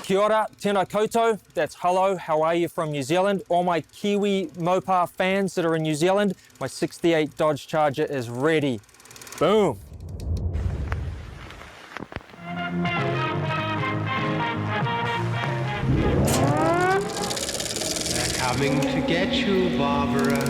Kia ora, tēnā koutou, that's hello, how are you from New Zealand. All my Kiwi Mopar fans that are in New Zealand, my 68 Dodge Charger is ready. Boom. They're coming to get you, Barbara.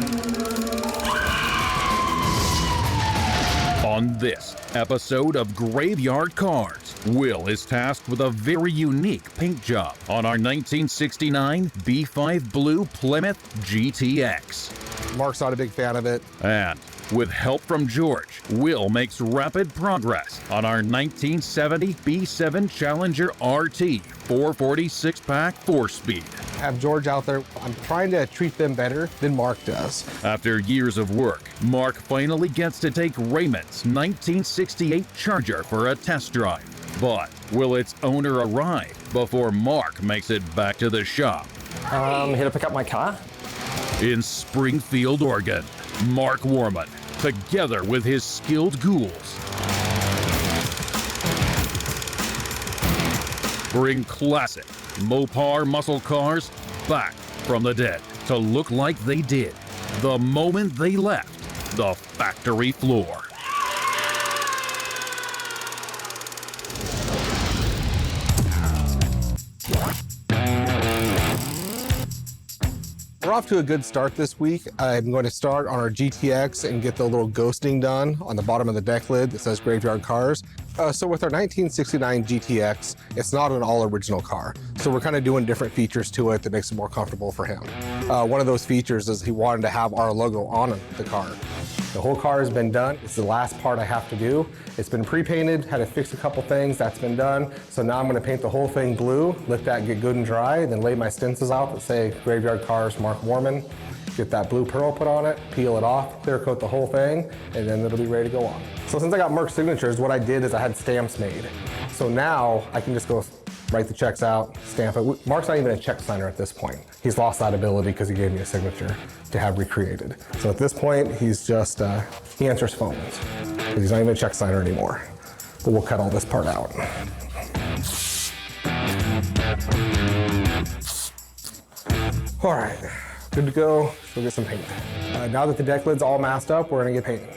On this episode of Graveyard Carz, Will is tasked with a very unique paint job on our 1969 B5 Blue Plymouth Gtx. Mark's not a big fan of it. And with help from George, Will makes rapid progress on our 1970 B7 Challenger RT 446 pack 4-speed. Have George out there. I'm trying to treat them better than Mark does. After years of work, Mark finally gets to take Raymond's 1968 Charger for a test drive. But will its owner arrive before Mark makes it back to the shop? Here to pick up my car. In Springfield, Oregon, Mark Warman, together with his skilled ghouls, bring classic Mopar muscle cars back from the dead to look like they did the moment they left the factory floor. We're off to a good start this week. I'm going to start on our GTX and get the little ghosting done on the bottom of the deck lid that says Graveyard Carz. So with our 1969 GTX, it's not an all original car. So we're kind of doing different features to it that makes it more comfortable for him. One of those features is he wanted to have our logo on the car. The whole car has been done. It's the last part I have to do. It's been pre-painted, had to fix a couple things, that's been done. So now I'm gonna paint the whole thing blue, let that get good and dry, then lay my stencils out that say Graveyard Carz Mark Warman, get that blue pearl put on it, peel it off, clear coat the whole thing, and then it'll be ready to go on. So since I got Mark's signatures, what I did is I had stamps made. So now I can just go write the checks out, stamp it. Mark's not even a check signer at this point. He's lost that ability because he gave me a signature to have recreated. So at this point, he's just, he answers phones. Because he's not even a check signer anymore. But we'll cut all this part out. All right, good to go. Let's go get some paint. Now that the deck lid's all masked up, we're gonna get painting.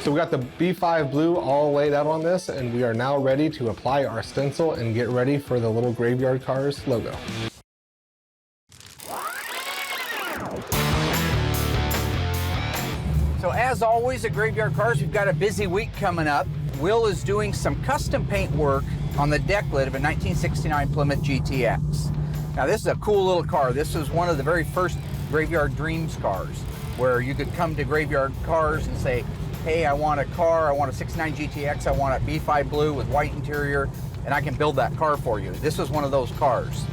So we got the B5 Blue all laid out on this, and we are now ready to apply our stencil and get ready for the little Graveyard Carz logo. So as always at Graveyard Carz, we've got a busy week coming up. Will is doing some custom paint work on the deck lid of a 1969 Plymouth GTX. Now this is a cool little car. This was one of the very first Graveyard Dreams cars, where you could come to Graveyard Carz and say, hey, I want a car, I want a 69 GTX, I want a B5 Blue with white interior, and I can build that car for you. This was one of those cars.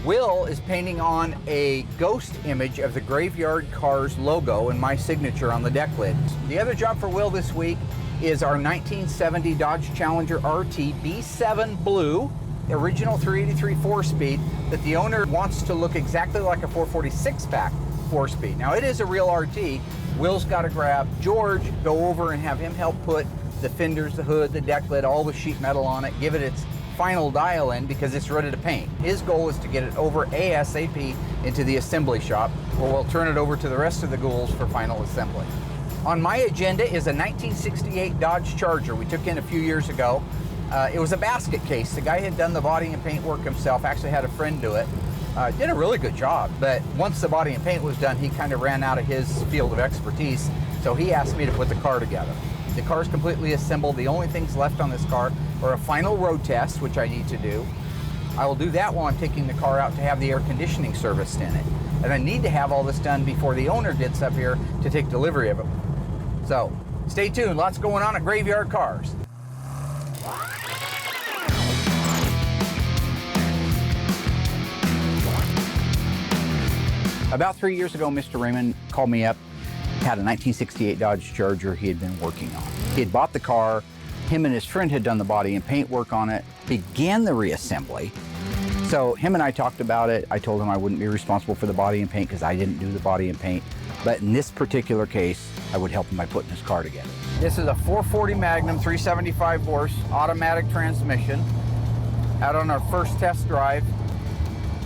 Will is painting on a ghost image of the Graveyard Carz logo and my signature on the deck lid. The other job for Will this week is our 1970 Dodge Challenger RT B7 Blue, original 383 4-speed, that the owner wants to look exactly like a 446 pack 4-speed. Now it is a real RT. Will's got to grab George, go over and have him help put the fenders, the hood, the deck lid, all the sheet metal on it, give it its final dial in because it's ready to paint. His goal is to get it over ASAP into the assembly shop, where we'll turn it over to the rest of the ghouls for final assembly. On my agenda is a 1968 Dodge Charger we took in a few years ago. It was a basket case. The guy had done the body and paint work himself, actually had a friend do it. Did a really good job, but once the body and paint was done, he kind of ran out of his field of expertise, so he asked me to put the car together. The car's completely assembled. The only things left on this car are a final road test, which I need to do. I will do that while I'm taking the car out to have the air conditioning serviced in it. And I need to have all this done before the owner gets up here to take delivery of it. So stay tuned, lots going on at Graveyard Carz. About 3 years ago, Mr. Raymond called me up, had a 1968 Dodge Charger he had been working on. He had bought the car, him and his friend had done the body and paint work on it, began the reassembly. So him and I talked about it. I told him I wouldn't be responsible for the body and paint because I didn't do the body and paint. But in this particular case, I would help him by putting his car together. This is a 440 Magnum, 375 horse, automatic transmission. Out on our first test drive.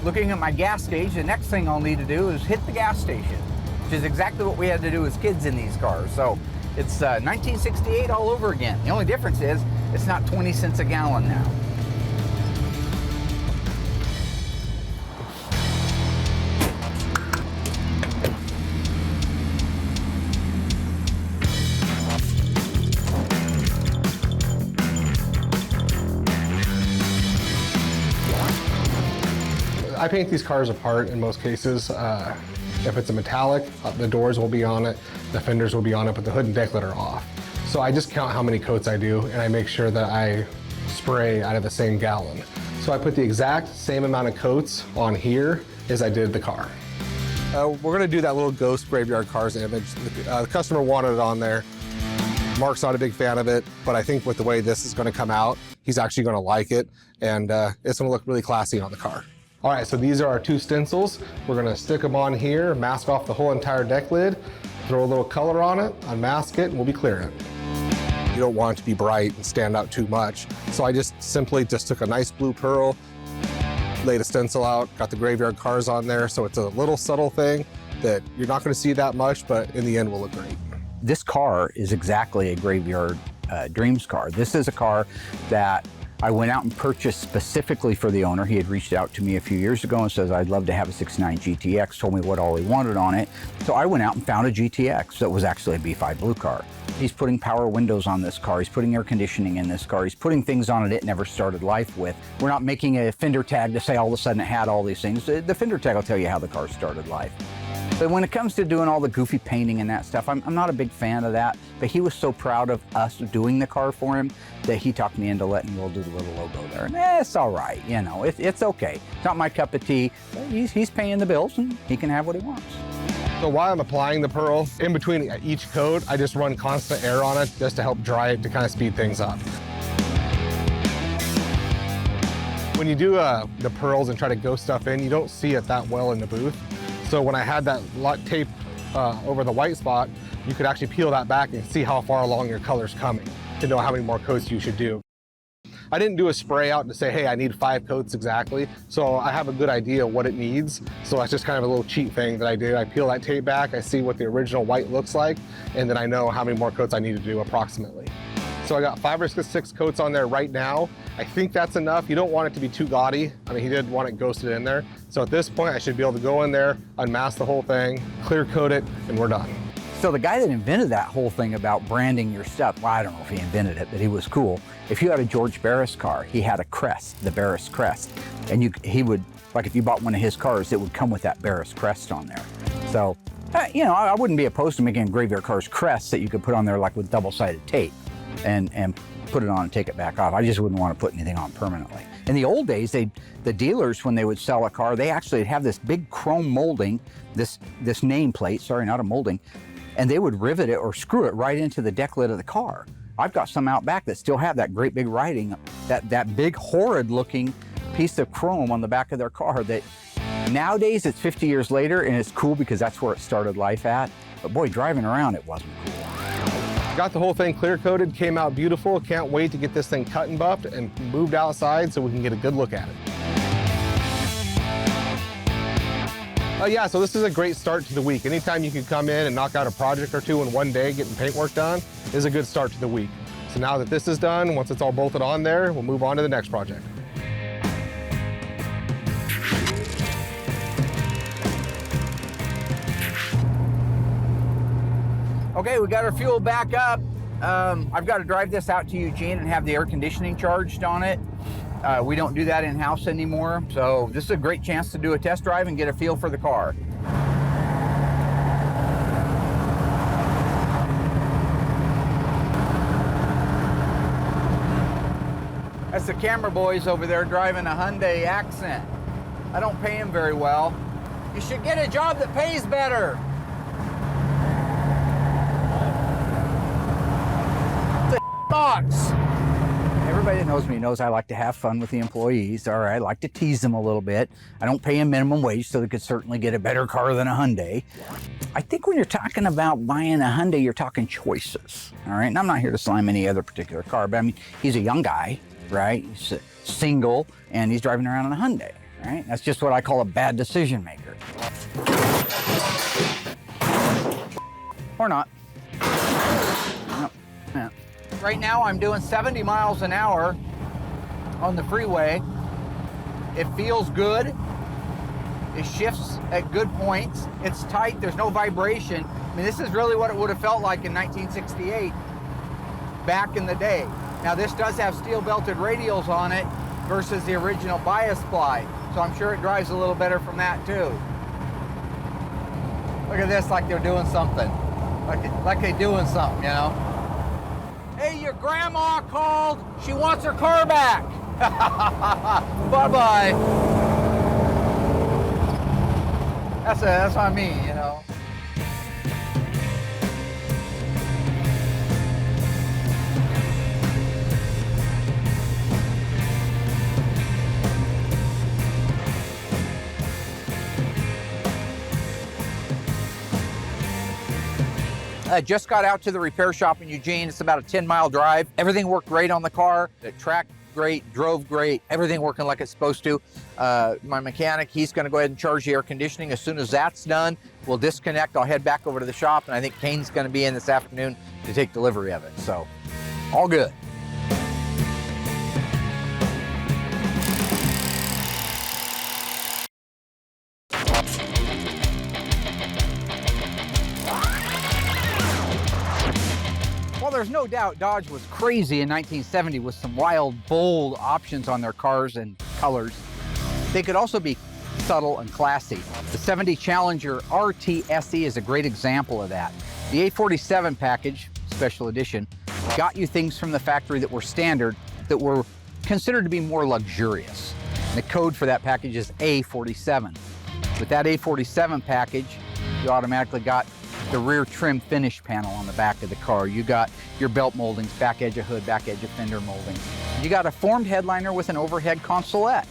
Looking at my gas gauge, the next thing I'll need to do is hit the gas station, which is exactly what we had to do as kids in these cars. So it's 1968 all over again. The only difference is it's not 20 cents a gallon now. I paint these cars apart in most cases. If it's a metallic, the doors will be on it, the fenders will be on it, but the hood and deck lid are off. So I just count how many coats I do, and I make sure that I spray out of the same gallon. So I put the exact same amount of coats on here as I did the car. We're gonna do that little ghost graveyard cars image. The customer wanted it on there. Mark's not a big fan of it, but I think with the way this is gonna come out, he's actually gonna like it, and it's gonna look really classy on the car. All right, so these are our two stencils. We're gonna stick them on here, mask off the whole entire deck lid, throw a little color on it, unmask it, and we'll be clearing it. You don't want it to be bright and stand out too much. So I just simply took a nice blue pearl, laid a stencil out, got the graveyard cars on there. So it's a little subtle thing that you're not gonna see that much, but in the end will look great. This car is exactly a graveyard dreams car. This is a car that I went out and purchased specifically for the owner. He had reached out to me a few years ago and says, I'd love to have a 69 GTX, told me what all he wanted on it. So I went out and found a GTX that was actually a B5 Blue car. He's putting power windows on this car. He's putting air conditioning in this car. He's putting things on it never started life with. We're not making a fender tag to say all of a sudden it had all these things. The fender tag will tell you how the car started life. But when it comes to doing all the goofy painting and that stuff, I'm not a big fan of that. But he was so proud of us doing the car for him that he talked me into letting Will do the little logo there. And it's all right, you know, it's okay. It's not my cup of tea, but he's paying the bills and he can have what he wants. So while I'm applying the pearl, in between each coat, I just run constant air on it just to help dry it to kind of speed things up. When you do the pearls and try to go stuff in, you don't see it that well in the booth. So when I had that tape over the white spot, you could actually peel that back and see how far along your color's coming to know how many more coats you should do. I didn't do a spray out to say, hey, I need 5 coats exactly. So I have a good idea what it needs. So that's just kind of a little cheat thing that I do. I peel that tape back, I see what the original white looks like, and then I know how many more coats I need to do approximately. So I got 5 or 6 coats on there right now. I think that's enough. You don't want it to be too gaudy. I mean, he did want it ghosted in there. So at this point, I should be able to go in there, unmask the whole thing, clear coat it, and we're done. So the guy that invented that whole thing about branding your stuff, well, I don't know if he invented it, but he was cool. If you had a George Barris car, he had a crest, the Barris crest. And he would, like if you bought one of his cars, it would come with that Barris crest on there. So, you know, I wouldn't be opposed to making graveyard cars crests that you could put on there like with double-sided tape and put it on and take it back off. I just wouldn't want to put anything on permanently. In the old days, the dealers, when they would sell a car, they actually have this big chrome molding, this nameplate, sorry, not a molding, and they would rivet it or screw it right into the deck lid of the car. I've got some out back that still have that great big writing, that big horrid looking piece of chrome on the back of their car that nowadays it's 50 years later and it's cool because that's where it started life at. But boy, driving around it wasn't cool. Got the whole thing clear coated, came out beautiful. Can't wait to get this thing cut and buffed and moved outside so we can get a good look at it. Yeah, so this is a great start to the week. Anytime you can come in and knock out a project or two in one day getting paint work done is a good start to the week. So now that this is done, once it's all bolted on there, we'll move on to the next project. Okay, we got our fuel back up. I've got to drive this out to Eugene and have the air conditioning charged on it. We don't do that in-house anymore, so this is a great chance to do a test drive and get a feel for the car. That's the camera boys over there driving a Hyundai Accent. I don't pay them very well. You should get a job that pays better. It's a box. Everybody that knows me knows I like to have fun with the employees. All right, I like to tease them a little bit. I don't pay them minimum wage, so they could certainly get a better car than a Hyundai. I think when you're talking about buying a Hyundai, you're talking choices. All right, and I'm not here to slime any other particular car, but I mean, he's a young guy, right? He's single, and he's driving around in a Hyundai, right? That's just what I call a bad decision maker. Or not. Nope. Yeah. Right now I'm doing 70 miles an hour on the freeway. It feels good. It shifts at good points. It's tight, there's no vibration. I mean, this is really what it would have felt like in 1968 back in the day. Now this does have steel belted radials on it versus the original bias ply. So I'm sure it drives a little better from that too. Look at this, like they're doing something. Like they're doing something, you know? Hey, your grandma called. She wants her car back. Bye-bye. That's what I mean, you know? I just got out to the repair shop in Eugene. It's about a 10-mile drive. Everything worked great on the car. The track great, drove great, everything working like it's supposed to. My mechanic, he's gonna go ahead and charge the air conditioning. As soon as that's done, we'll disconnect. I'll head back over to the shop, and I think Kane's gonna be in this afternoon to take delivery of it. So, all good. There's no doubt Dodge was crazy in 1970 with some wild, bold options on their cars and colors. They could also be subtle and classy. The 70 Challenger RT SE is a great example of that. The A47 package, special edition, got you things from the factory that were standard that were considered to be more luxurious. And the code for that package is A47. With that A47 package, you automatically got the rear trim finish panel on the back of the car. You got your belt moldings, back edge of hood, back edge of fender molding. You got a formed headliner with an overhead consolette.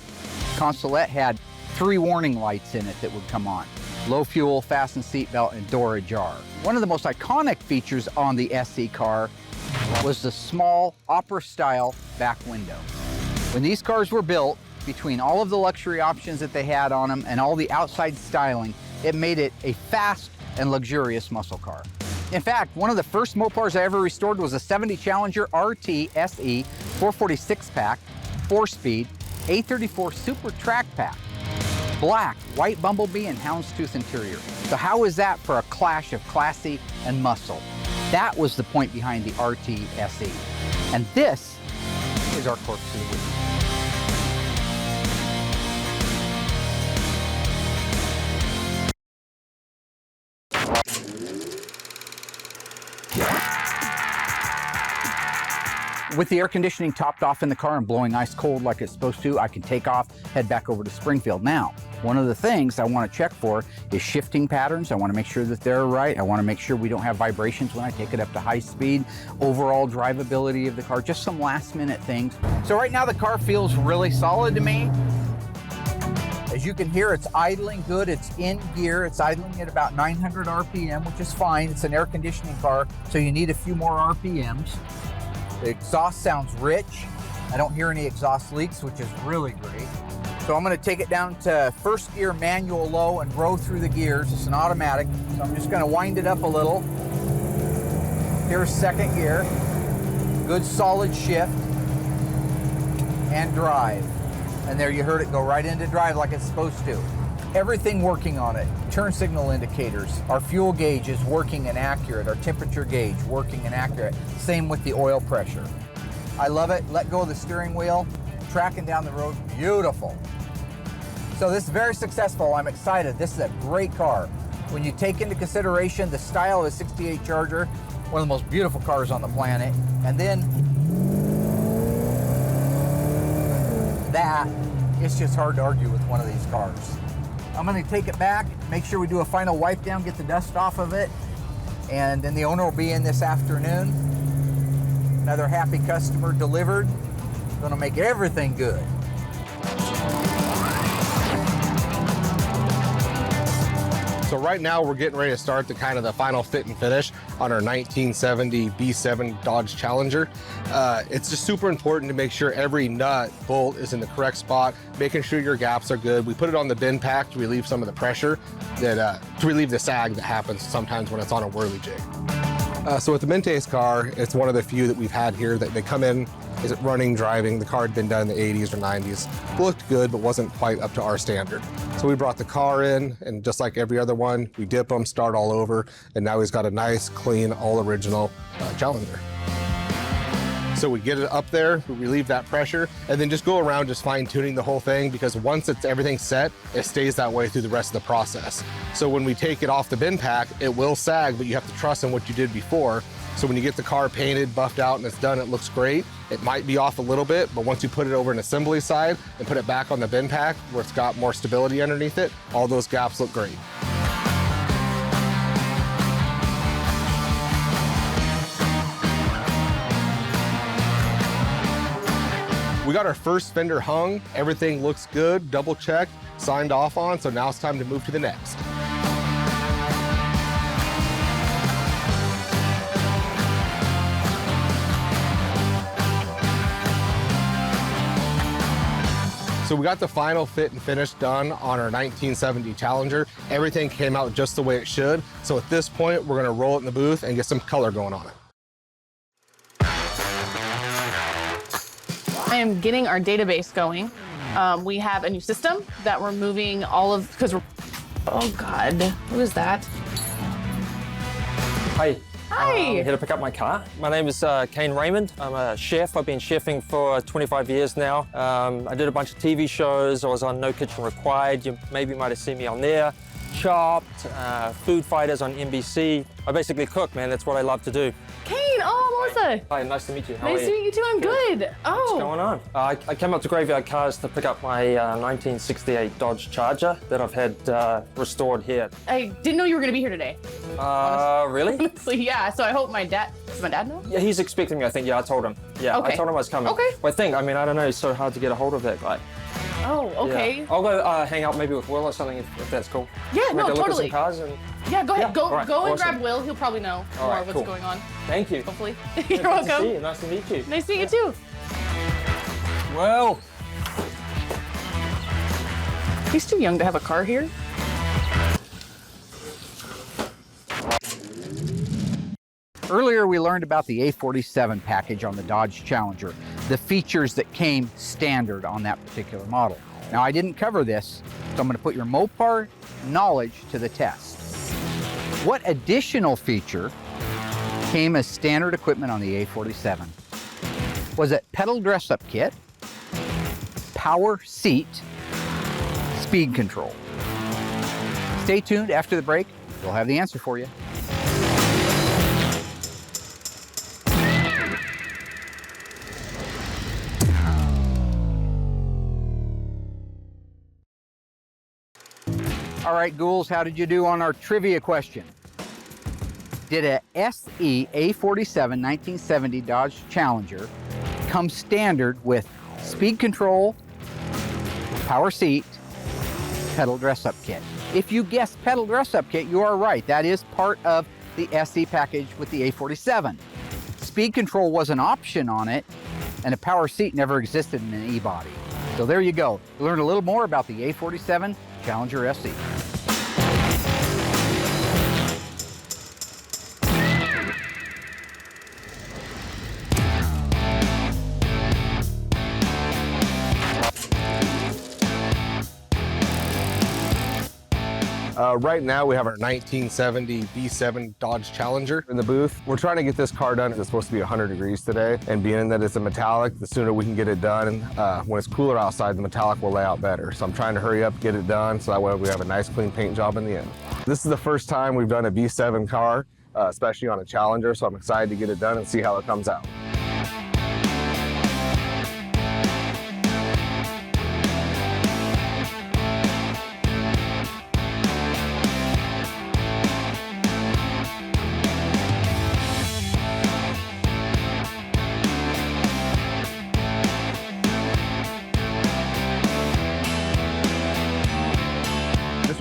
Consolette had 3 warning lights in it that would come on. Low fuel, fasten seatbelt, and door ajar. One of the most iconic features on the SE car was the small opera-style back window. When these cars were built, between all of the luxury options that they had on them and all the outside styling, it made it a fast and luxurious muscle car. In fact, one of the first Mopars I ever restored was a 70 Challenger RT SE 446 pack, 4-speed, A34 Super Track Pack. Black, white bumblebee, and houndstooth interior. So how is that for a clash of classy and muscle? That was the point behind the RT SE. And this is our quirks of the week. With the air conditioning topped off in the car and blowing ice cold like it's supposed to, I can take off, head back over to Springfield. Now, one of the things I want to check for is shifting patterns. I want to make sure that they're right. I want to make sure we don't have vibrations when I take it up to high speed. Overall drivability of the car, just some last minute things. So right now the car feels really solid to me. As you can hear, it's idling good. It's in gear. It's idling at about 900 RPM, which is fine. It's an air conditioning car, so you need a few more RPMs. The exhaust sounds rich. I don't hear any exhaust leaks, which is really great. So I'm gonna take it down to first gear manual low and row through the gears. It's an automatic, so I'm just gonna wind it up a little. Here's second gear. Good solid shift and drive. And there you heard it go right into drive like it's supposed to. Everything working on it. Turn signal indicators. Our fuel gauge is working and accurate. Our temperature gauge working and accurate. Same with the oil pressure. I love it. Let go of the steering wheel. Tracking down the road, beautiful. So this is very successful. I'm excited. This is a great car. When you take into consideration the style of the 68 Charger, one of the most beautiful cars on the planet, and then that, it's just hard to argue with one of these cars. I'm gonna take it back, make sure we do a final wipe down, get the dust off of it, and then the owner will be in this afternoon. Another happy customer delivered. Gonna make everything good. So right now we're getting ready to start the final fit and finish on our 1970 B7 Dodge Challenger. It's just super important to make sure every nut, bolt is in the correct spot, making sure your gaps are good. We put it on the bin pack to relieve some of the pressure, to relieve the sag that happens sometimes when it's on a whirly jig. So with the Mintes car, it's one of the few that we've had here that they come in, is it running, driving. The car had been done in the 80s or 90s. Looked good, but wasn't quite up to our standard. So we brought the car in, and just like every other one, we dip them, start all over, and now he's got a nice, clean, all original Challenger. So we get it up there, we relieve that pressure, and then just go around just fine tuning the whole thing, because once everything's set, it stays that way through the rest of the process. So when we take it off the bin pack, it will sag, but you have to trust in what you did before. So when you get the car painted, buffed out, and it's done, it looks great. It might be off a little bit, but once you put it over an assembly side and put it back on the bin pack where it's got more stability underneath it, all those gaps look great. We got our first fender hung. Everything looks good, double checked, signed off on, so now it's time to move to the next. So we got the final fit and finish done on our 1970 Challenger. Everything came out just the way it should. So at this point, we're gonna roll it in the booth and get some color going on it. I am getting our database going. We have a new system that we're moving all of, because we're, oh God, who is that? Hi. Hi. I'm here to pick up my car. My name is Kane Raymond. I'm a chef. I've been chefing for 25 years now. I did a bunch of TV shows. I was on No Kitchen Required. You maybe might have seen me on there. Chopped, Food Fighters on NBC. I basically cook, man. That's what I love to do. Kane, oh, Melissa. Hi, nice to meet you. How Nice are to you? meet you too, I'm good. Oh. What's going on? I came up to Graveyard Carz to pick up my 1968 Dodge Charger that I've had restored here. I didn't know you were gonna be here today. Really? Honestly, yeah, so I hope does my dad know? Yeah, he's expecting me, I think. Yeah, I told him. Yeah, Okay. I told him I was coming. Okay. Well, I don't know, it's so hard to get a hold of that guy. Oh, okay. Yeah. I'll go hang out maybe with Will or something if that's cool. Yeah, Maybe no, look at totally. some cars and... Yeah, go ahead, Yeah, go all right, and awesome. grab Will. He'll probably know All more right, what's cool. going on, Thank you. hopefully. Good You're to welcome. see you. Nice to meet you. Nice to meet you too. Well, He's too young to have a car here. Earlier, we learned about the A47 package on the Dodge Challenger, the features that came standard on that particular model. Now, I didn't cover this, so I'm going to put your Mopar knowledge to the test. What additional feature came as standard equipment on the A47? Was it pedal dress-up kit, power seat, speed control? Stay tuned after the break. We'll have the answer for you. All right, ghouls, how did you do on our trivia question? Did a SE A47 1970 Dodge Challenger come standard with speed control, power seat, pedal dress-up kit? If you guessed pedal dress-up kit, you are right. That is part of the SE package with the A47. Speed control was an option on it, and a power seat never existed in an E-body. So there you go. You learned a little more about the A47 Challenger SE. Right now we have our 1970 B7 Dodge Challenger in the booth. We're trying to get this car done. It's supposed to be 100 degrees today, and being that it's a metallic, the sooner we can get it done. When it's cooler outside, the metallic will lay out better. So I'm trying to hurry up, get it done, so that way we have a nice clean paint job in the end. This is the first time we've done a B7 car, especially on a Challenger, so I'm excited to get it done and see how it comes out.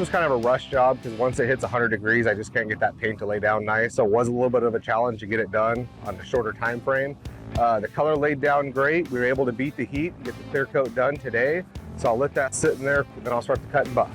was kind of a rush job because once it hits 100 degrees, I just can't get that paint to lay down nice. So it was a little bit of a challenge to get it done on a shorter time frame. The color laid down great. We were able to beat the heat and get the clear coat done today. So I'll let that sit in there, and then I'll start the cut and buff.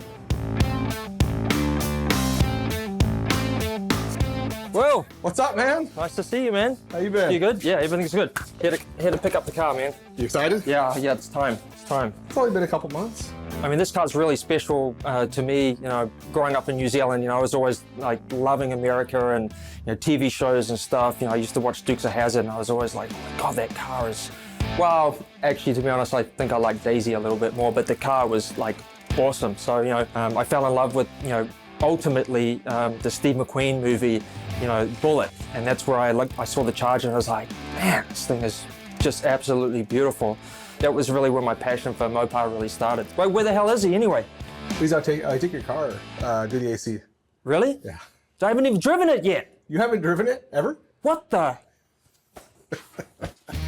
Whoa, What's up, man? nice to see you, man. How you been? You good? Yeah, everything's good. Here to pick up the car, man. You excited? Yeah, it's time. It's time. It's only been a couple months. I mean, this car's really special to me. You know, growing up in New Zealand, you know, I was always like loving America and, you know, TV shows and stuff. You know, I used to watch Dukes of Hazzard, and I was always like, oh my God, that car is. Well, actually, to be honest, I think I like Daisy a little bit more, but the car was like awesome. So, you know, I fell in love with, you know, ultimately the Steve McQueen movie, you know, Bullet, and that's where I saw the Charger, and I was like, man, this thing is just absolutely beautiful. That was really where my passion for Mopar really started. Wait, where the hell is he anyway? Please, I take your car, do the AC. Really? Yeah. I haven't even driven it yet. You haven't driven it ever? What the?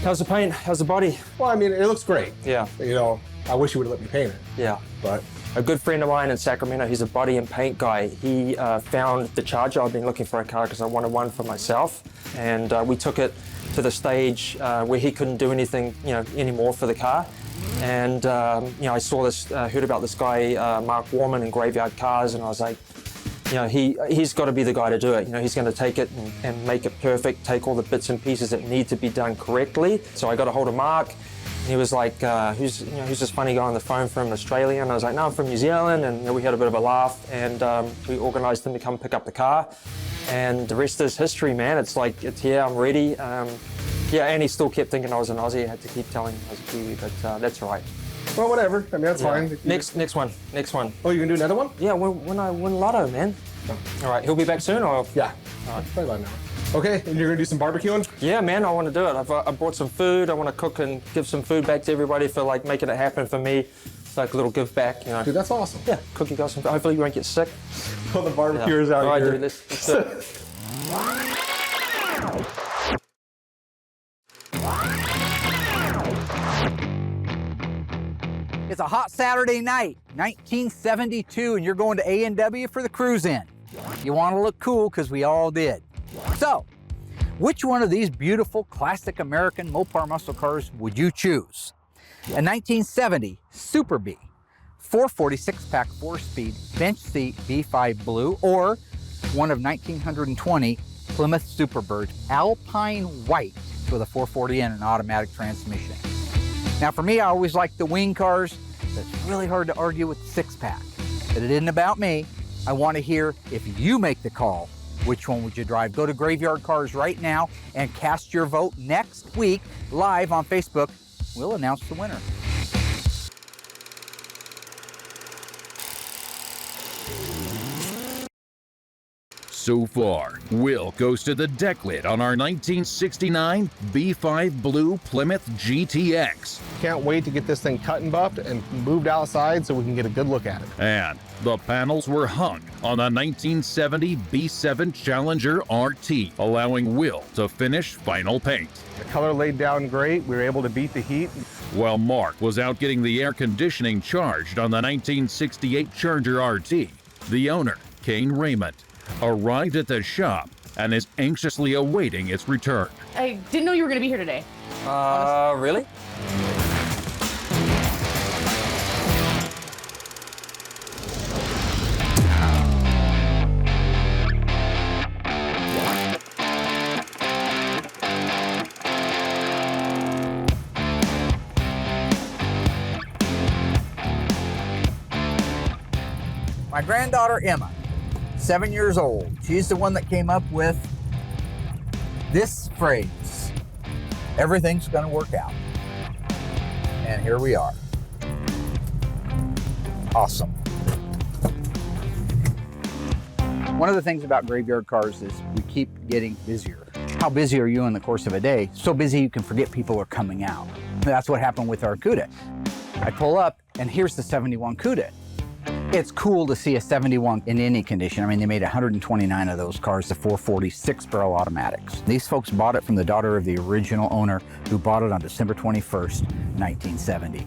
How's the paint? How's the body? Well, I mean, it looks great. Yeah. You know, I wish you would have let me paint it, Yeah. but A good friend of mine in Sacramento, he's a body and paint guy. He found the Charger. I've been looking for a car because I wanted one for myself. And we took it to the stage where he couldn't do anything, you know, anymore for the car. And, you know, I saw this, heard about this guy, Mark Warman in Graveyard Cars, and I was like, you know, he's got to be the guy to do it. You know, he's going to take it and make it perfect, take all the bits and pieces that need to be done correctly. So I got a hold of Mark. He was like, who's this funny guy on the phone from Australia? And I was like, no, I'm from New Zealand. And you know, we had a bit of a laugh, and we organised him to come pick up the car. And the rest is history, man. It's like, it's here, I'm ready. Yeah, and he still kept thinking I was an Aussie. I had to keep telling him I was a Kiwi, but that's all right. well, whatever. I mean, that's fine. Next one. Oh, you can do another one? Yeah, when I win Lotto, man. All right, he'll be back soon, or? Yeah. Probably about now. Okay, and you're gonna do some barbecuing? Yeah, man, I want to do it. I brought some food. I want to cook and give some food back to everybody for like making it happen for me. It's like a little give back, you know. Dude, that's awesome. Yeah, cook you guys some. Hopefully you won't get sick. Well, the barbecuers out All right, here. dude, let's do it. It's a hot Saturday night, 1972, and you're going to A&W for the cruise-in. You want to look cool because we all did. So, which one of these beautiful classic American Mopar muscle cars would you choose? A 1970 Super B, 446-pack 4-speed bench seat B5 Blue, or one of 1920 Plymouth Superbird Alpine White with a 440 and an automatic transmission. Now for me, I always like the wing cars, but it's really hard to argue with the 6-pack. But it isn't about me. I want to hear if you make the call, which one would you drive? Go to Graveyard Cars right now and cast your vote. Next week, live on Facebook, we'll announce the winner. So far, Will goes to the Decklid on our 1969 B5 Blue Plymouth GTX. Can't wait to get this thing cut and buffed and moved outside so we can get a good look at it. And the panels were hung on the 1970 B7 Challenger RT, allowing Will to finish final paint. The color laid down great. We were able to beat the heat. While Mark was out getting the air conditioning charged on the 1968 Charger RT, the owner, Kane Raymond, arrived at the shop and is anxiously awaiting its return. I didn't know you were going to be here today. Really? My granddaughter Emma, 7 years old, she's the one that came up with this phrase, everything's gonna work out. And here we are. Awesome. One of the things about Graveyard Cars is we keep getting busier. How busy are you in the course of a day? So busy you can forget people are coming out. That's what happened with our Cuda. I pull up and here's the 71 Cuda. It's cool to see a 71 in any condition. I mean, they made 129 of those cars, the 440 6-barrel automatics. These folks bought it from the daughter of the original owner who bought it on December 21st, 1970.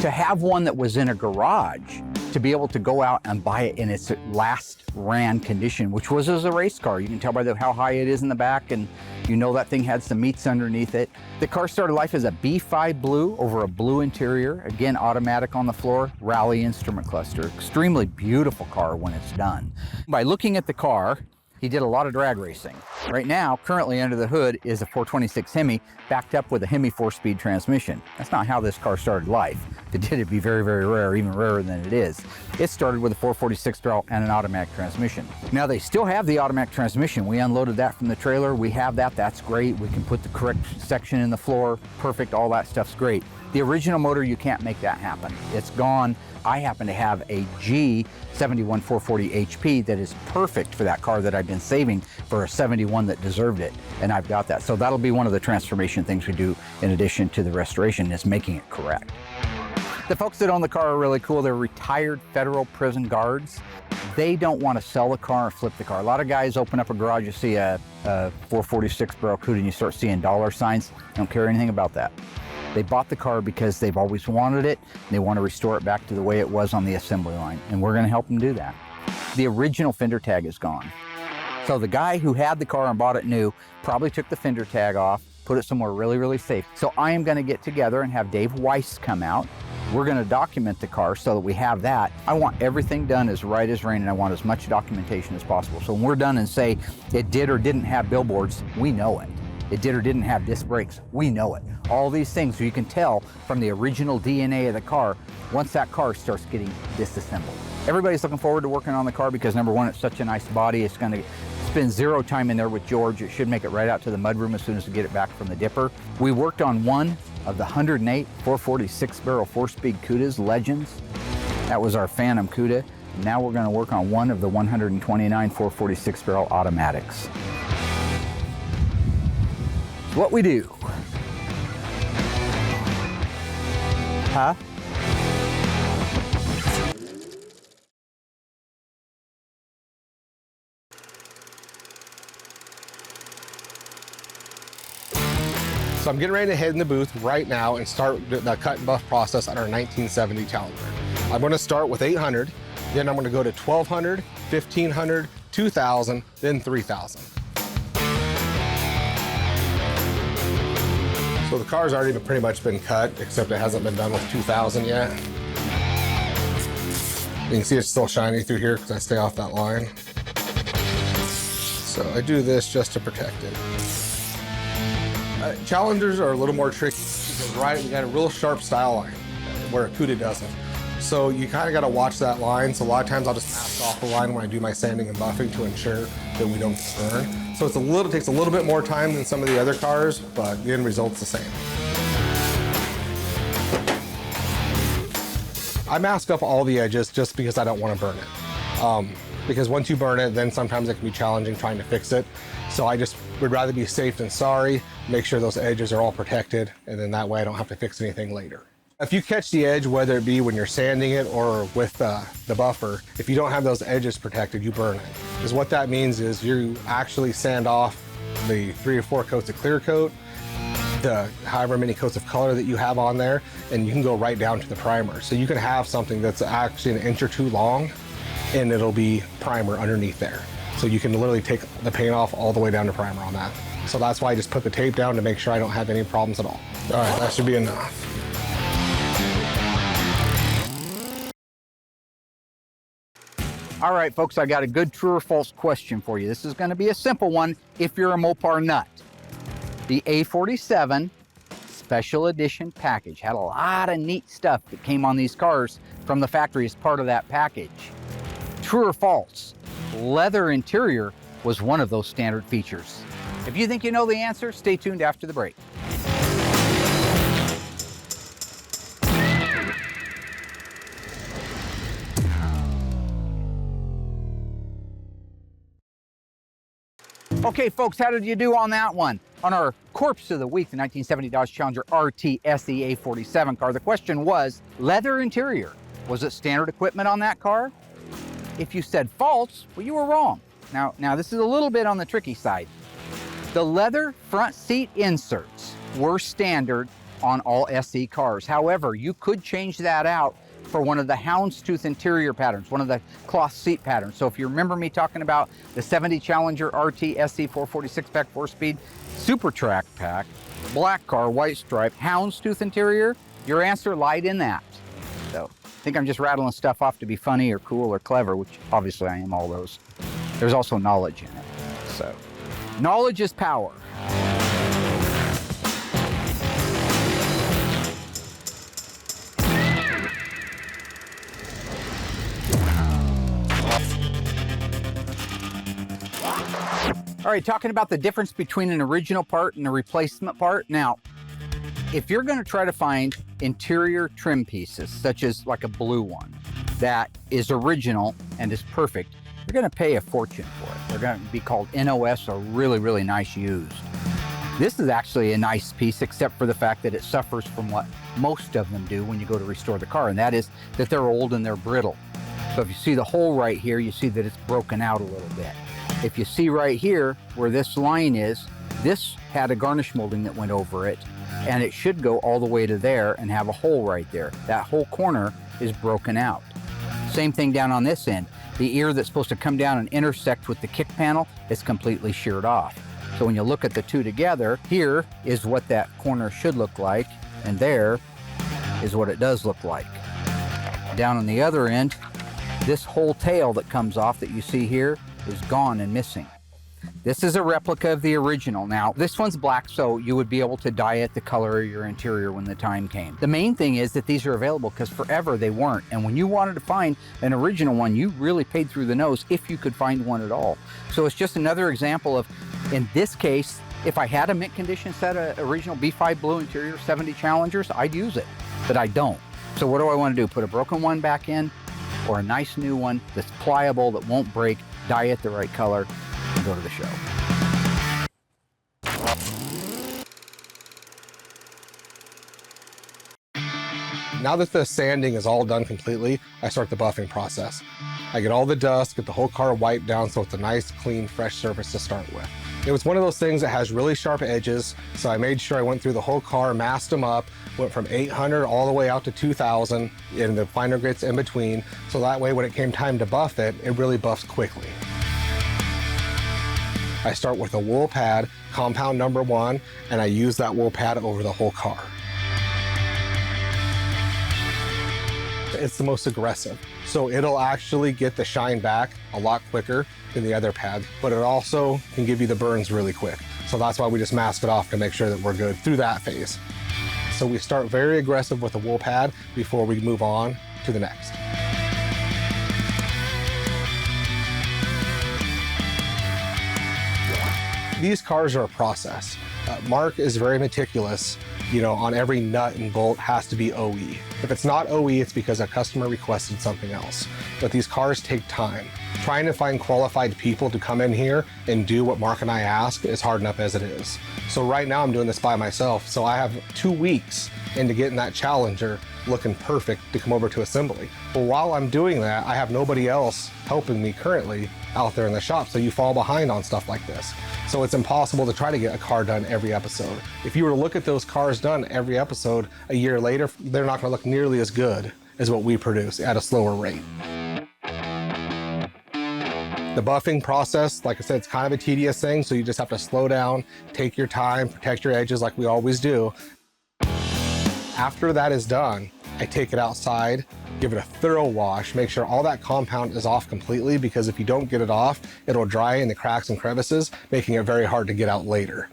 To have one that was in a garage to be able to go out and buy it in its last ran condition, which was as a race car. You can tell by how high it is in the back, and you know that thing had some meats underneath it. The car started life as a B5 Blue over a blue interior, again automatic on the floor, rally instrument cluster. Extremely beautiful car when it's done. By looking at the car, he did a lot of drag racing. Right now, currently under the hood is a 426 Hemi backed up with a Hemi 4-speed transmission. That's not how this car started life. If it did, it'd be very, very rare, even rarer than it is. It started with a 446 barrel and an automatic transmission. Now they still have the automatic transmission. We unloaded that from the trailer. We have that, that's great. We can put the correct section in the floor, perfect, all that stuff's great. The original motor, you can't make that happen. It's gone. I happen to have a G71 440 HP that is perfect for that car that I've been saving for a 71 that deserved it, and I've got that. So that'll be one of the transformation things we do in addition to the restoration, is making it correct. The folks that own the car are really cool. They're retired federal prison guards. They don't want to sell the car and flip the car. A lot of guys open up a garage, you see a 446 barrel Cuda and you start seeing dollar signs. They don't care anything about that. They bought the car because they've always wanted it. They want to restore it back to the way it was on the assembly line, and we're going to help them do that. The original fender tag is gone. So the guy who had the car and bought it new probably took the fender tag off, put it somewhere really, really safe. So I am going to get together and have Dave Weiss come out. We're going to document the car so that we have that. I want everything done as right as rain, and I want as much documentation as possible. So when we're done and say it did or didn't have billboards, we know it. It did or didn't have disc brakes, we know it. All these things, so you can tell from the original DNA of the car once that car starts getting disassembled. Everybody's looking forward to working on the car because number one, it's such a nice body. It's going to spend zero time in there with George. It should make it right out to the mudroom as soon as we get it back from the dipper. We worked on one of the 108 446 barrel 4-speed Cudas, Legends. That was our Phantom Cuda. Now we're going to work on one of the 129 446 barrel automatics. What we do. Huh? So I'm getting ready to head in the booth right now and start the cut and buff process on our 1970 Challenger. I'm going to start with 800, then I'm going to go to 1200, 1500, 2000, then 3000. So the car's already pretty much been cut, except it hasn't been done with 2000 yet. You can see it's still shiny through here because I stay off that line. So I do this just to protect it. Challengers are a little more tricky because we got a real sharp style line where a Cuda doesn't. So you kind of got to watch that line. So a lot of times I'll just mask off the line when I do my sanding and buffing to ensure that we don't burn. So it's takes a little bit more time than some of the other cars, but the end result's the same. I mask up all the edges just because I don't want to burn it. Because once you burn it, then sometimes it can be challenging trying to fix it. So I just would rather be safe than sorry, make sure those edges are all protected, and then that way I don't have to fix anything later. If you catch the edge, whether it be when you're sanding it or with the buffer, if you don't have those edges protected, you burn it. Because what that means is you actually sand off the 3 or 4 coats of clear coat, the however many coats of color that you have on there, and you can go right down to the primer. So you can have something that's actually 1 inch or 2 long, and it'll be primer underneath there. So you can literally take the paint off all the way down to primer on that. So that's why I just put the tape down to make sure I don't have any problems at all. All right, that should be enough. All right, folks, I got a good true or false question for you. This is going to be a simple one if you're a Mopar nut. The A47 Special Edition package had a lot of neat stuff that came on these cars from the factory as part of that package. True or false? Leather interior was one of those standard features. If you think you know the answer, stay tuned after the break. Okay, folks, how did you do on that one? On our corpse of the week, the 1970 Dodge Challenger RT SE A47 car, the question was, leather interior. Was it standard equipment on that car? If you said false, well, you were wrong. Now this is a little bit on the tricky side. The leather front seat inserts were standard on all SE cars. However, you could change that out for one of the houndstooth interior patterns, one of the cloth seat patterns. So if you remember me talking about the 70 Challenger RT SE 446 pack 4-speed Super Track pack, black car, white stripe, houndstooth interior, your answer lied in that. So I think I'm just rattling stuff off to be funny or cool or clever, which obviously I am all those. There's also knowledge in it. So knowledge is power. All right, talking about the difference between an original part and a replacement part. Now, if you're going to try to find interior trim pieces, such as like a blue one, that is original and is perfect, you're going to pay a fortune for it. They're going to be called NOS or really, really nice used. This is actually a nice piece, except for the fact that it suffers from what most of them do when you go to restore the car, and that is that they're old and they're brittle. So if you see the hole right here, you see that it's broken out a little bit. If you see right here where this line is, this had a garnish molding that went over it, and it should go all the way to there and have a hole right there. That whole corner is broken out. Same thing down on this end. The ear that's supposed to come down and intersect with the kick panel is completely sheared off. So when you look at the two together, here is what that corner should look like, and there is what it does look like. Down on the other end, this whole tail that comes off that you see here is gone and missing. This is a replica of the original. Now, this one's black, so you would be able to dye it the color of your interior when the time came. The main thing is that these are available because forever they weren't. And when you wanted to find an original one, you really paid through the nose if you could find one at all. So it's just another example of, in this case, if I had a mint condition set of original B5 Blue interior 70 Challengers, I'd use it, but I don't. So what do I want to do? Put a broken one back in, or a nice new one that's pliable, that won't break, dye it the right color, and go to the show. Now that the sanding is all done completely, I start the buffing process. I get all the dust, get the whole car wiped down so it's a nice, clean, fresh surface to start with. It was one of those things that has really sharp edges, so I made sure I went through the whole car, masked them up, went from 800 all the way out to 2000, and the finer grits in between, so that way when it came time to buff it, it really buffs quickly. I start with a wool pad, compound number 1, and I use that wool pad over the whole car. It's the most aggressive, so it'll actually get the shine back a lot quicker than the other pad, but it also can give you the burns really quick. So that's why we just mask it off to make sure that we're good through that phase. So we start very aggressive with the wool pad before we move on to the next. These cars are a process. Mark is very meticulous, on every nut and bolt has to be OE. If it's not OE, it's because a customer requested something else. But these cars take time. Trying to find qualified people to come in here and do what Mark and I ask is hard enough as it is. So right now I'm doing this by myself, so I have 2 weeks into getting that Challenger looking perfect to come over to assembly. But while I'm doing that, I have nobody else helping me currently out there in the shop, so you fall behind on stuff like this. So it's impossible to try to get a car done every episode. If you were to look at those cars done every episode a year later, they're not gonna look nearly as good as what we produce at a slower rate. The buffing process, like I said, it's kind of a tedious thing, so you just have to slow down, take your time, protect your edges like we always do. After that is done, I take it outside, give it a thorough wash, make sure all that compound is off completely, because if you don't get it off, it'll dry in the cracks and crevices, making it very hard to get out later.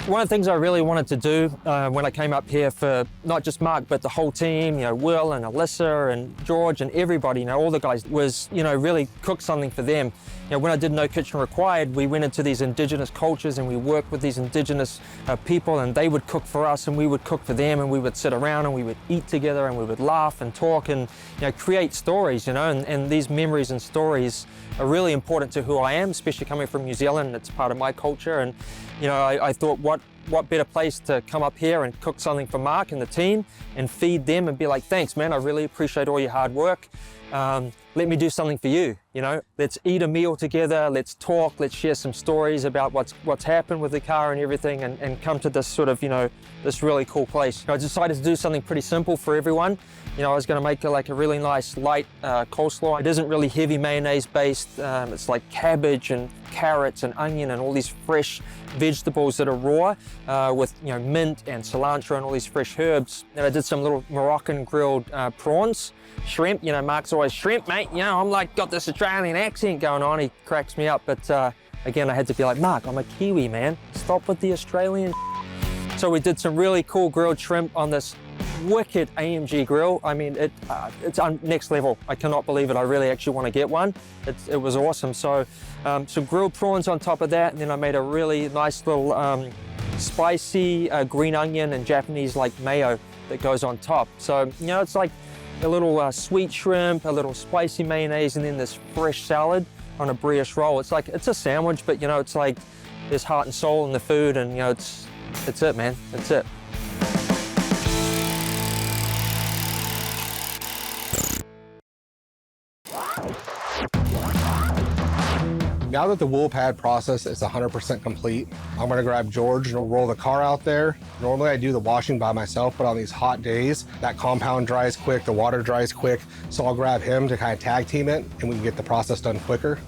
One of the things I really wanted to do when I came up here for not just Mark, but the whole team, Will and Alyssa and George and everybody, all the guys, was, really cook something for them. When I did No Kitchen Required, we went into these indigenous cultures and we worked with these indigenous people, and they would cook for us and we would cook for them, and we would sit around and we would eat together and we would laugh and talk and create stories, and these memories and stories are really important to who I am, especially coming from New Zealand. It's part of my culture, and I thought, what better place to come up here and cook something for Mark and the team and feed them and be like, thanks man, I really appreciate all your hard work. let me do something for you, you know? Let's eat a meal together, let's talk, let's share some stories about what's happened with the car and everything, and come to this sort of, you know, this really cool place. I decided to do something pretty simple for everyone. You know, I was gonna make like a really nice light coleslaw. It isn't really heavy mayonnaise based. It's like cabbage and carrots and onion and all these fresh vegetables that are raw with, you know, mint and cilantro and all these fresh herbs. And I did some little Moroccan grilled prawns, shrimp. You know, Mark's always shrimp, mate. You know, I'm like, got this Australian accent going on. He cracks me up. But again, I had to be like, Mark, I'm a Kiwi, man. Stop with the Australian. So we did some really cool grilled shrimp on this wicked AMG grill. I mean, it's next level. I cannot believe it. I really actually want to get one. It was awesome. So some grilled prawns on top of that, and then I made a really nice little spicy green onion and Japanese like mayo that goes on top. So, you know, it's like a little sweet shrimp, a little spicy mayonnaise, and then this fresh salad on a brioche roll. It's like, it's a sandwich, but you know, it's like there's heart and soul in the food, and you know, it's it, man. It's it. Now that the wool pad process is 100% complete, I'm gonna grab George and roll the car out there. Normally I do the washing by myself, but on these hot days, that compound dries quick, the water dries quick, so I'll grab him to kind of tag team it, and we can get the process done quicker.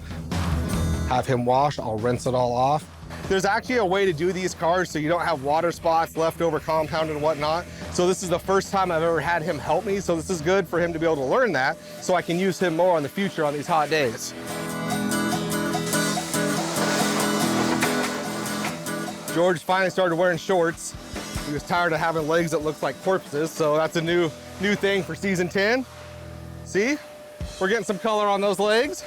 Have him wash, I'll rinse it all off. There's actually a way to do these cars so you don't have water spots, leftover compound and whatnot. So this is the first time I've ever had him help me, so this is good for him to be able to learn that, so I can use him more in the future on these hot days. George finally started wearing shorts. He was tired of having legs that looked like corpses, so that's a new thing for season 10. See? We're getting some color on those legs.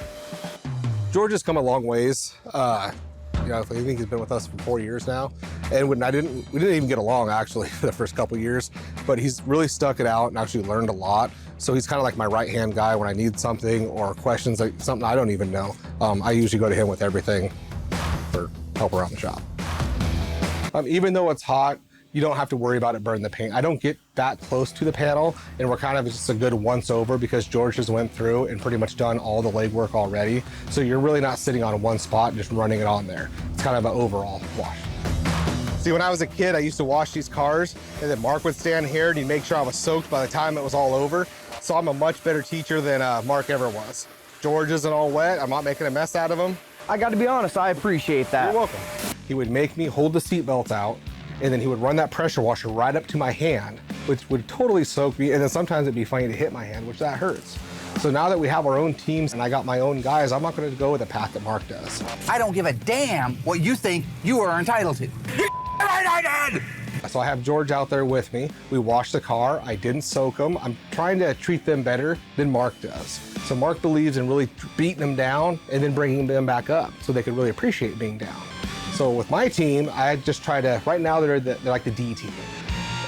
George has come a long ways. You know, I think he's been with us for 4 years now. And we didn't even get along actually for the first couple of years, but he's really stuck it out and actually learned a lot. So he's kind of like my right-hand guy when I need something or questions, like something I don't even know. I usually go to him with everything for help around the shop. Even though it's hot, you don't have to worry about it burning the paint. I don't get that close to the panel, and we're kind of just a good once over because George just went through and pretty much done all the legwork already. So you're really not sitting on one spot and just running it on there. It's kind of an overall wash. See, when I was a kid, I used to wash these cars, and then Mark would stand here and he'd make sure I was soaked by the time it was all over. So I'm a much better teacher than Mark ever was. George isn't all wet. I'm not making a mess out of him. I got to be honest, I appreciate that. You're welcome. He would make me hold the seat belt out, and then he would run that pressure washer right up to my hand, which would totally soak me, and then sometimes it'd be funny to hit my hand, which that hurts. So now that we have our own teams and I got my own guys, I'm not gonna go with the path that Mark does. I don't give a damn what you think you are entitled to. So I have George out there with me. We washed the car, I didn't soak them. I'm trying to treat them better than Mark does. So Mark believes in really beating them down and then bringing them back up so they can really appreciate being down. So with my team, I just try to, right now they're like the D team.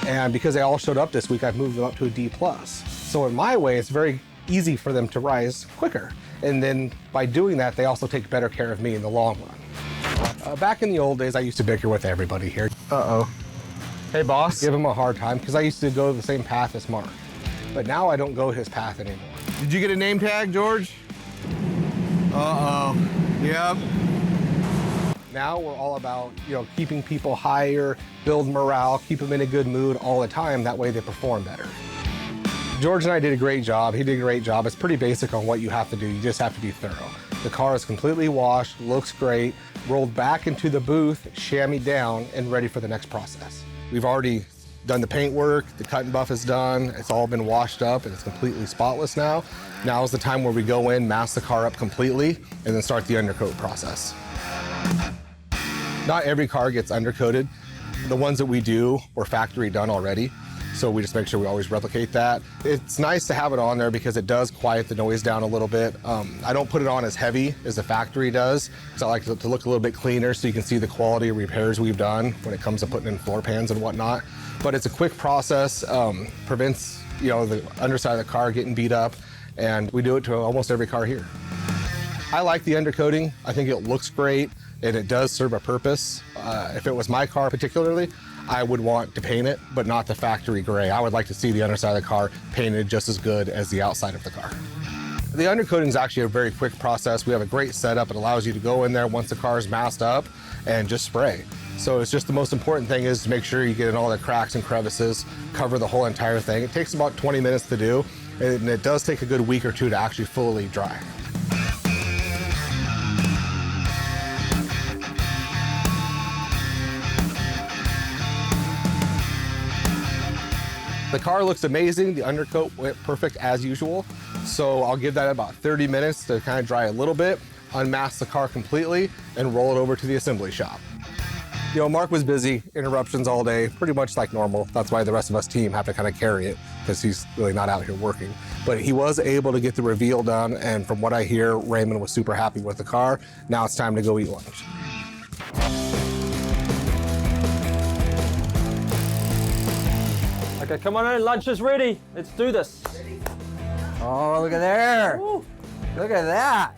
And because they all showed up this week, I've moved them up to a D+. So in my way, it's very easy for them to rise quicker. And then by doing that, they also take better care of me in the long run. Back in the old days, I used to bicker with everybody here. Uh-oh. Hey, boss. Give him a hard time because I used to go the same path as Mark. But now I don't go his path anymore. Did you get a name tag, George? Uh-oh. Yep. Now we're all about, you know, keeping people higher, build morale, keep them in a good mood all the time. That way they perform better. George and I did a great job. He did a great job. It's pretty basic on what you have to do. You just have to be thorough. The car is completely washed, looks great, rolled back into the booth, chamoised down, and ready for the next process. We've already done the paint work, the cut and buff is done, it's all been washed up and it's completely spotless now. Now is the time where we go in, mask the car up completely, and then start the undercoat process. Not every car gets undercoated. The ones that we do were factory done already, so we just make sure we always replicate that. It's nice to have it on there because it does quiet the noise down a little bit. I don't put it on as heavy as the factory does, because I like it to look a little bit cleaner so you can see the quality of repairs we've done when it comes to putting in floor pans and whatnot. But it's a quick process, prevents, you know, the underside of the car getting beat up, and we do it to almost every car here. I like the undercoating. I think it looks great and it does serve a purpose. If it was my car particularly, I would want to paint it, but not the factory gray. I would like to see the underside of the car painted just as good as the outside of the car. The undercoating is actually a very quick process. We have a great setup. It allows you to go in there once the car is masked up and just spray. So it's just the most important thing is to make sure you get in all the cracks and crevices, cover the whole entire thing. It takes about 20 minutes to do, and it does take a good week or two to actually fully dry. The car looks amazing. The undercoat went perfect as usual. So I'll give that about 30 minutes to kind of dry a little bit, unmask the car completely, and roll it over to the assembly shop. You know, Mark was busy, interruptions all day, pretty much like normal. That's why the rest of us team have to kind of carry it because he's really not out here working. But he was able to get the reveal done. And from what I hear, Raymond was super happy with the car. Now it's time to go eat lunch. Okay, come on in, lunch is ready. Let's do this. Oh, look at there. Woo. Look at that.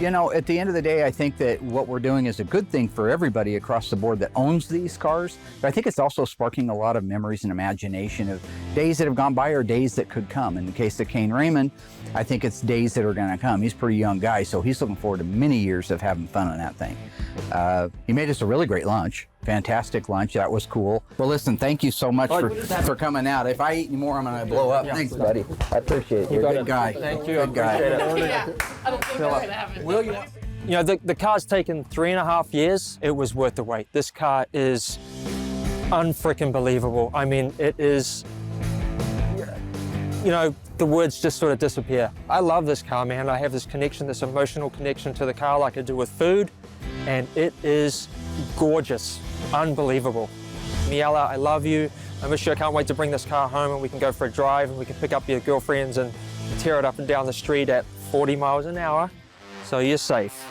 You know, at the end of the day, I think that what we're doing is a good thing for everybody across the board that owns these cars. But I think it's also sparking a lot of memories and imagination of days that have gone by or days that could come. In the case of Kane Raymond, I think it's days that are going to come. He's a pretty young guy, so he's looking forward to many years of having fun on that thing. He made us a really great lunch. Fantastic lunch. That was cool. Well, listen, thank you so much for coming out. If I eat any more, I'm going to blow up. Thanks, buddy. I appreciate it. You're a good guy. Thank you. Good guy. Yeah, I don't think that's gonna happen. Will you? You know, the car's taken 3.5 years. It was worth the wait. This car is unfreaking believable. I mean, it is, you know, the words just sort of disappear. I love this car, man. I have this connection, this emotional connection to the car like I do with food, and it is gorgeous, unbelievable. Miela, I love you. I miss you. I can't wait to bring this car home and we can go for a drive and we can pick up your girlfriends and tear it up and down the street at 40 miles an hour. So you're safe.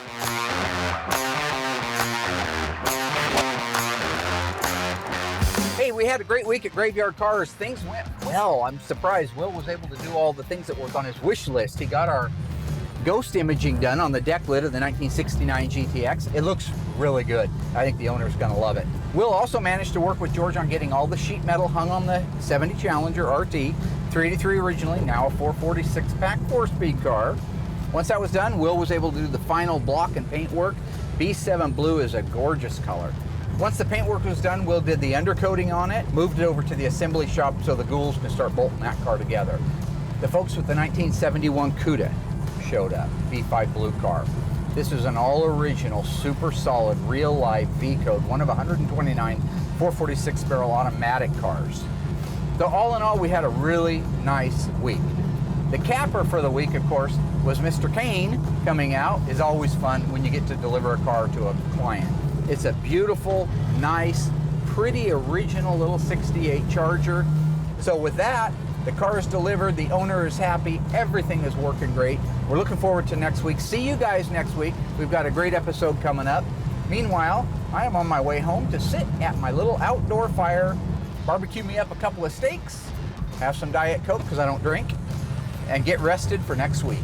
Hey, we had a great week at Graveyard Carz. Things went well. I'm surprised Will was able to do all the things that were on his wish list. He got our ghost imaging done on the deck lid of the 1969 GTX. It looks really good. I think the owner's gonna love it. Will also managed to work with George on getting all the sheet metal hung on the 70 Challenger RT, 383 originally, now a 446 pack 4-speed car. Once that was done, Will was able to do the final block and paint work. B5 Blue is a gorgeous color. Once the paint work was done, Will did the undercoating on it, moved it over to the assembly shop so the ghouls can start bolting that car together. The folks with the 1971 Cuda showed up, B5 Blue car. This is an all-original, super solid, real-life V-code, one of 129 446 barrel automatic cars. So all in all, we had a really nice week. The capper for the week, of course, was Mr. Kane coming out. It's always fun when you get to deliver a car to a client. It's a beautiful, nice, pretty original little 68 Charger. So with that, the car is delivered, the owner is happy, everything is working great. We're looking forward to next week. See you guys next week. We've got a great episode coming up. Meanwhile, I am on my way home to sit at my little outdoor fire, barbecue me up a couple of steaks, have some Diet Coke because I don't drink, and get rested for next week.